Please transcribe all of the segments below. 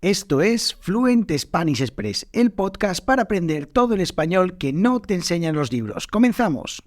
Esto es Fluent Spanish Express, el podcast para aprender todo el español que no te enseñan los libros. ¡Comenzamos!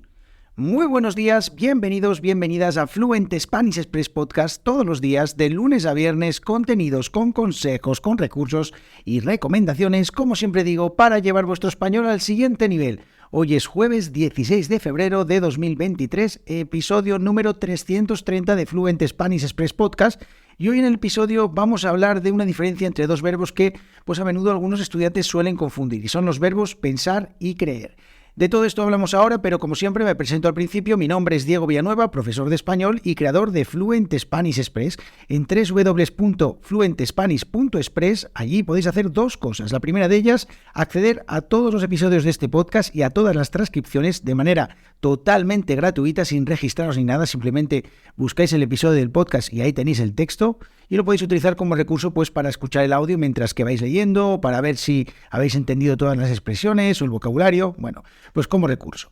Muy buenos días, bienvenidos, bienvenidas a Fluent Spanish Express Podcast todos los días, de lunes a viernes, contenidos con consejos, con recursos y recomendaciones, como siempre digo, para llevar vuestro español al siguiente nivel. Hoy es jueves 16 de febrero de 2023, episodio número 330 de Fluent Spanish Express Podcast. Y hoy en el episodio vamos a hablar de una diferencia entre dos verbos que pues a menudo algunos estudiantes suelen confundir, y son los verbos pensar y creer. De todo esto hablamos ahora, pero como siempre me presento al principio. Mi nombre es Diego Villanueva, profesor de español y creador de Fluent Spanish Express. En www.fluentspanish.express allí podéis hacer dos cosas. La primera de ellas, acceder a todos los episodios de este podcast y a todas las transcripciones de manera totalmente gratuita, sin registraros ni nada. Simplemente buscáis el episodio del podcast y ahí tenéis el texto. Y lo podéis utilizar como recurso pues para escuchar el audio mientras que vais leyendo, para ver si habéis entendido todas las expresiones o el vocabulario. Bueno, pues como recurso.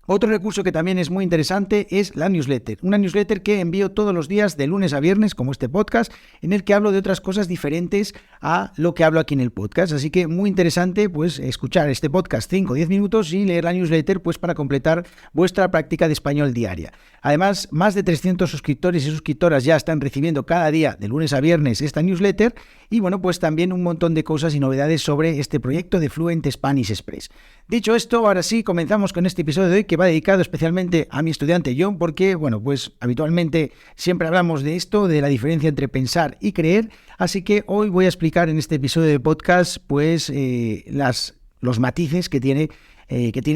Otro recurso que también es muy interesante es la newsletter. Una newsletter que envío todos los días de lunes a viernes, como este podcast, en el que hablo de otras cosas diferentes a lo que hablo aquí en el podcast. Así que muy interesante pues escuchar este podcast 5 o 10 minutos y leer la newsletter pues para completar vuestra práctica de español diaria. Además, más de 300 suscriptores y suscriptoras ya están recibiendo cada día de lunes a viernes esta newsletter, y bueno, pues también un montón de cosas y novedades sobre este proyecto de Fluent Spanish Express. Dicho esto, ahora sí, comenzamos con este episodio de hoy, que va dedicado especialmente a mi estudiante John, porque, bueno, pues habitualmente siempre hablamos de esto, de la diferencia entre pensar y creer, así que hoy voy a explicar en este episodio de podcast, pues, los matices que tienen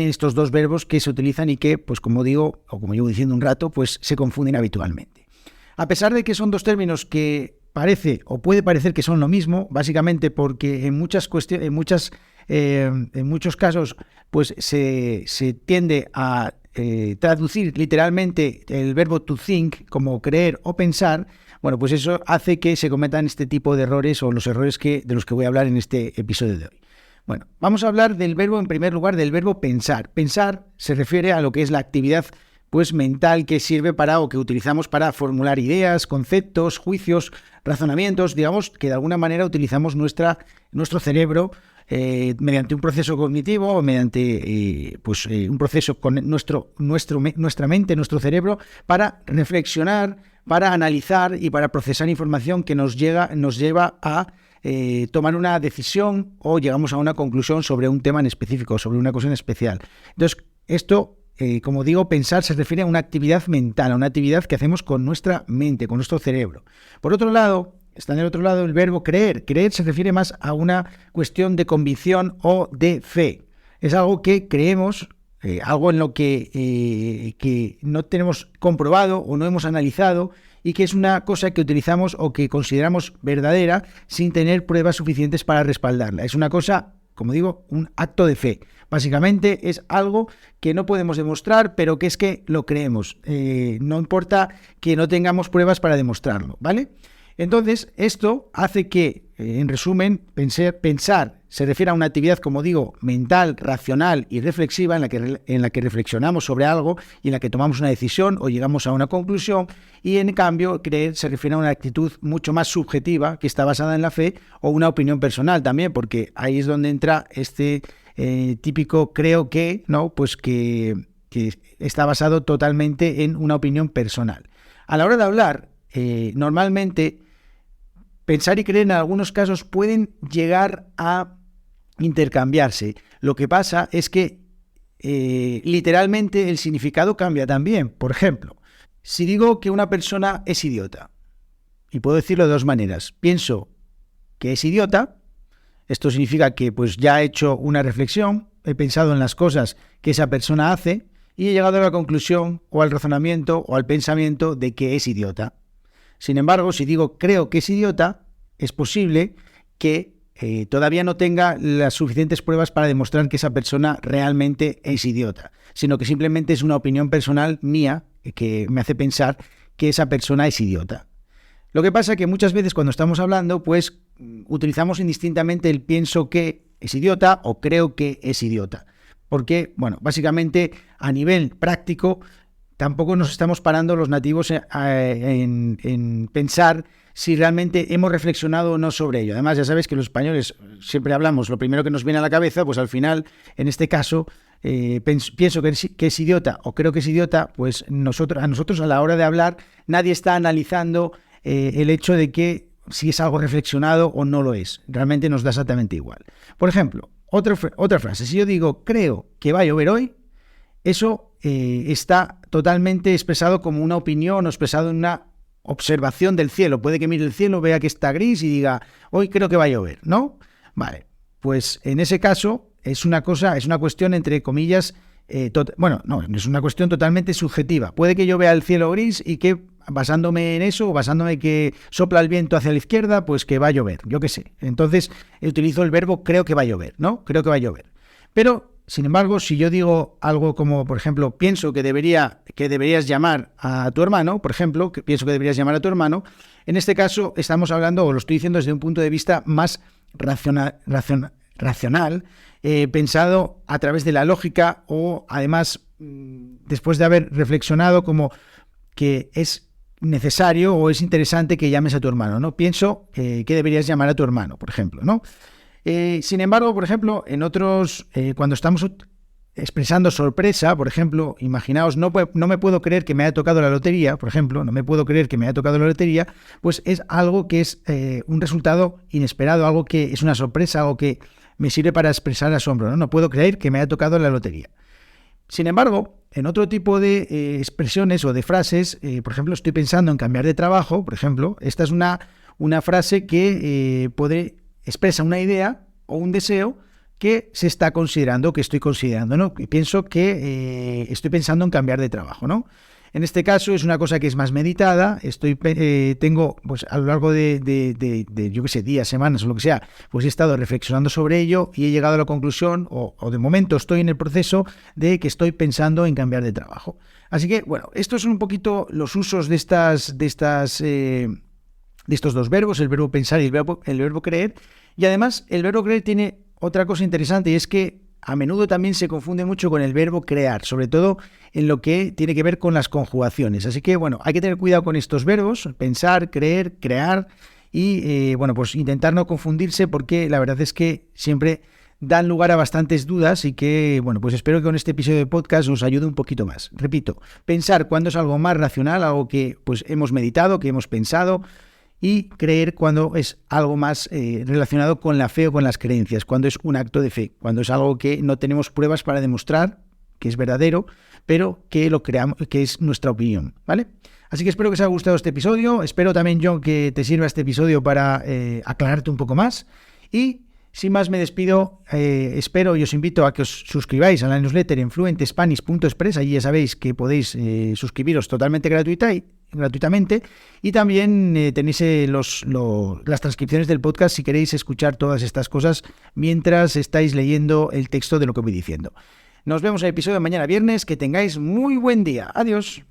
estos dos verbos que se utilizan y que, pues como digo, o como llevo diciendo un rato, pues se confunden habitualmente. A pesar de que son dos términos que parece o puede parecer que son lo mismo, básicamente porque en muchos casos pues se tiende a traducir literalmente el verbo to think como creer o pensar. Bueno, pues eso hace que se cometan este tipo de errores, o los errores de los que voy a hablar en este episodio de hoy. Bueno, vamos a hablar del verbo, en primer lugar, del verbo pensar. Pensar se refiere a lo que es la actividad pues mental que sirve para, o que utilizamos para formular ideas, conceptos, juicios, razonamientos, digamos que de alguna manera utilizamos nuestro cerebro mediante un proceso cognitivo o mediante un proceso con nuestra mente, nuestro cerebro, para reflexionar, para analizar y para procesar información que nos lleva a tomar una decisión, o llegamos a una conclusión sobre un tema en específico, sobre una cosa en especial. Entonces, esto, como digo, pensar se refiere a una actividad mental, a una actividad que hacemos con nuestra mente, con nuestro cerebro. Por otro lado, está en el otro lado el verbo creer. Creer se refiere más a una cuestión de convicción o de fe. Es algo que creemos, algo en lo que no tenemos comprobado o no hemos analizado, y que es una cosa que utilizamos o que consideramos verdadera sin tener pruebas suficientes para respaldarla. Es una cosa, como digo, un acto de fe. Básicamente es algo que no podemos demostrar, pero que es que lo creemos. No importa que no tengamos pruebas para demostrarlo, ¿vale? Entonces, esto hace que, en resumen, pensar se refiere a una actividad, como digo, mental, racional y reflexiva, en la que reflexionamos sobre algo y en la que tomamos una decisión o llegamos a una conclusión, y en cambio, creer se refiere a una actitud mucho más subjetiva, que está basada en la fe, o una opinión personal también, porque ahí es donde entra este típico creo que, ¿no? Pues que está basado totalmente en una opinión personal. A la hora de hablar, normalmente pensar y creer en algunos casos pueden llegar a intercambiarse. Lo que pasa es que literalmente el significado cambia también. Por ejemplo, si digo que una persona es idiota, y puedo decirlo de dos maneras: pienso que es idiota, esto significa que pues ya he hecho una reflexión, he pensado en las cosas que esa persona hace y he llegado a la conclusión o al razonamiento o al pensamiento de que es idiota. Sin embargo, si digo creo que es idiota, es posible que todavía no tenga las suficientes pruebas para demostrar que esa persona realmente es idiota, sino que simplemente es una opinión personal mía que me hace pensar que esa persona es idiota. Lo que pasa es que muchas veces cuando estamos hablando, pues utilizamos indistintamente el pienso que es idiota o creo que es idiota. Porque, bueno, básicamente a nivel práctico tampoco nos estamos parando los nativos en pensar si realmente hemos reflexionado o no sobre ello. Además, ya sabes que los españoles siempre hablamos lo primero que nos viene a la cabeza, pues al final, en este caso, pienso que es idiota o creo que es idiota, pues a nosotros a la hora de hablar nadie está analizando el hecho de que si es algo reflexionado o no lo es. Realmente nos da exactamente igual. Por ejemplo, otra frase. Si yo digo, creo que va a llover hoy, eso está totalmente expresado como una opinión o expresado en una observación del cielo. Puede que mire el cielo, vea que está gris y diga, hoy creo que va a llover, ¿no? Vale, pues en ese caso es una cuestión entre comillas, no, es una cuestión totalmente subjetiva. Puede que yo vea el cielo gris y que basándome en eso, o basándome que sopla el viento hacia la izquierda, pues que va a llover, yo qué sé. Entonces utilizo el verbo creo que va a llover, ¿no? Creo que va a llover. Pero sin embargo, si yo digo algo como, por ejemplo, pienso que deberías llamar a tu hermano, por ejemplo, que pienso que deberías llamar a tu hermano, en este caso estamos hablando, o lo estoy diciendo desde un punto de vista más racional, pensado a través de la lógica o además después de haber reflexionado como que es necesario o es interesante que llames a tu hermano, ¿no? Pienso que deberías llamar a tu hermano, por ejemplo, ¿no? Sin embargo, por ejemplo, en otros, cuando estamos expresando sorpresa, por ejemplo, imaginaos, no me puedo creer que me haya tocado la lotería, por ejemplo, no me puedo creer que me haya tocado la lotería, pues es algo que es un resultado inesperado, algo que es una sorpresa, algo que me sirve para expresar asombro, ¿no? No puedo creer que me haya tocado la lotería. Sin embargo, en otro tipo de expresiones o de frases, por ejemplo, estoy pensando en cambiar de trabajo, por ejemplo, esta es una frase que expresa una idea o un deseo que se está considerando, que estoy considerando, ¿no? Pienso que estoy pensando en cambiar de trabajo, ¿no? En este caso es una cosa que es más meditada, tengo, pues a lo largo de yo qué sé, días, semanas o lo que sea, pues he estado reflexionando sobre ello y he llegado a la conclusión, o de momento estoy en el proceso de que estoy pensando en cambiar de trabajo. Así que, bueno, estos son un poquito los usos de estos dos verbos, el verbo pensar y el verbo creer. Y además, el verbo creer tiene otra cosa interesante y es que a menudo también se confunde mucho con el verbo crear, sobre todo en lo que tiene que ver con las conjugaciones. Así que, bueno, hay que tener cuidado con estos verbos, pensar, creer, crear y, pues intentar no confundirse porque la verdad es que siempre dan lugar a bastantes dudas y que, bueno, pues espero que con este episodio de podcast os ayude un poquito más. Repito, pensar cuando es algo más racional, algo que pues hemos meditado, que hemos pensado, y creer cuando es algo más relacionado con la fe o con las creencias, cuando es un acto de fe, cuando es algo que no tenemos pruebas para demostrar que es verdadero, pero que lo creamos, que es nuestra opinión, ¿vale? Así que espero que os haya gustado este episodio, espero también, John, que te sirva este episodio para aclararte un poco más y sin más me despido, espero y os invito a que os suscribáis a la newsletter en fluentespanish.express, allí ya sabéis que podéis suscribiros totalmente gratuitamente y también tenéis las transcripciones del podcast si queréis escuchar todas estas cosas mientras estáis leyendo el texto de lo que voy diciendo. Nos vemos en el episodio de mañana viernes, que tengáis muy buen día. Adiós.